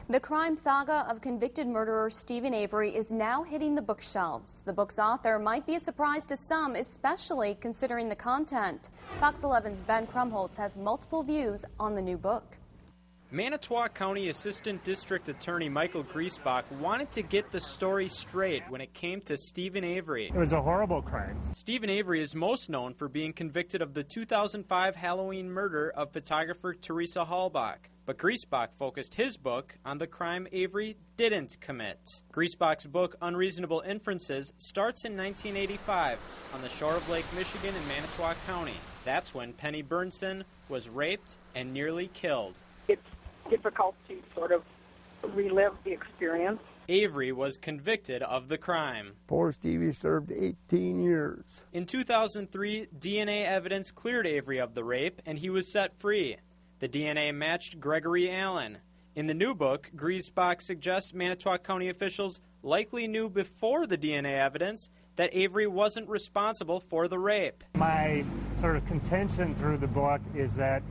The crime saga of convicted murderer Steven Avery is now hitting the bookshelves. The book's author might be a surprise to some, especially considering the content. Fox 11's Ben Krumholtz has multiple views on the new book. Manitowoc County Assistant District Attorney Michael Griesbach wanted to get the story straight when it came to Steven Avery. It was a horrible crime. Steven Avery is most known for being convicted of the 2005 Halloween murder of photographer Teresa Halbach. But Griesbach focused his book on the crime Avery didn't commit. Griesbach's book, Unreasonable Inferences, starts in 1985 on the shore of Lake Michigan in Manitowoc County. That's when Penny Burnson was raped and nearly killed. It's difficult to sort of relive the experience. Avery was convicted of the crime. Poor Stevie served 18 years. In 2003, DNA evidence cleared Avery of the rape, and he was set free. The DNA matched Gregory Allen. In the new book, Griesbach suggests Manitowoc County officials likely knew before the DNA evidence that Avery wasn't responsible for the rape. My sort of contention through the book is that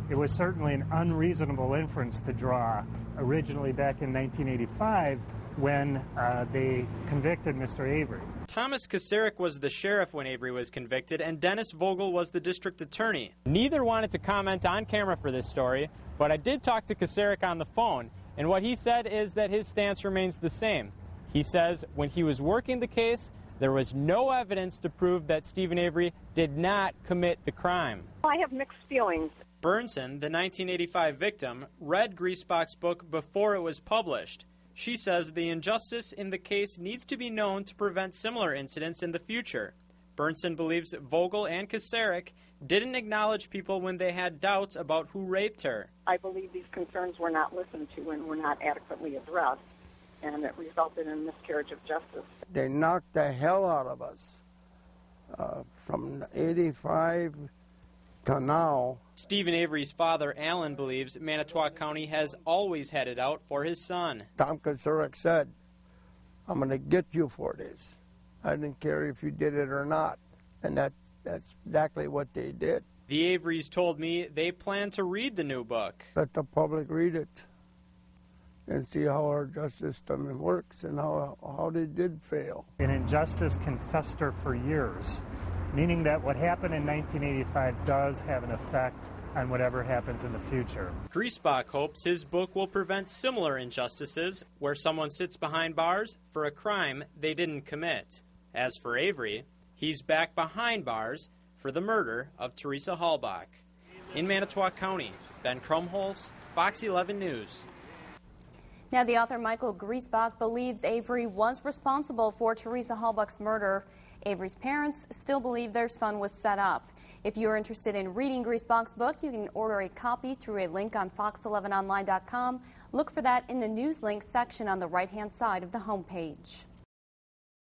it was certainly an unreasonable inference to draw originally back in 1985 when they convicted Mr. Avery. Thomas Kasarik was the sheriff when Avery was convicted, and Dennis Vogel was the district attorney. Neither wanted to comment on camera for this story, but I did talk to Kasarik on the phone, and what he said is that his stance remains the same. He says when he was working the case, there was no evidence to prove that Steven Avery did not commit the crime. I have mixed feelings. Burnson, the 1985 victim, read Griesbach's book before it was published. She says the injustice in the case needs to be known to prevent similar incidents in the future. Burnson believes Vogel and Kasarik didn't acknowledge people when they had doubts about who raped her. I believe these concerns were not listened to and were not adequately addressed, and it resulted in miscarriage of justice. They knocked the hell out of us from 85 to now. Steven Avery's father, Alan, believes Manitowoc County has always had it out for his son. Tom Kasarik said, I'm going to get you for this. I didn't care if you did it or not. And that's exactly what they did. The Averys told me they plan to read the new book. Let the public read it and see how our justice system works and how they did fail. An injustice can fester for years, meaning that what happened in 1985 does have an effect on whatever happens in the future. Griesbach hopes his book will prevent similar injustices where someone sits behind bars for a crime they didn't commit. As for Avery, he's back behind bars for the murder of Teresa Halbach. In Manitowoc County, Ben Krumholtz, Fox 11 News. Now, the author Michael Griesbach believes Avery was responsible for Teresa Halbach's murder. Avery's parents still believe their son was set up. If you're interested in reading Griesbach's book, you can order a copy through a link on fox11online.com. Look for that in the news link section on the right-hand side of the homepage.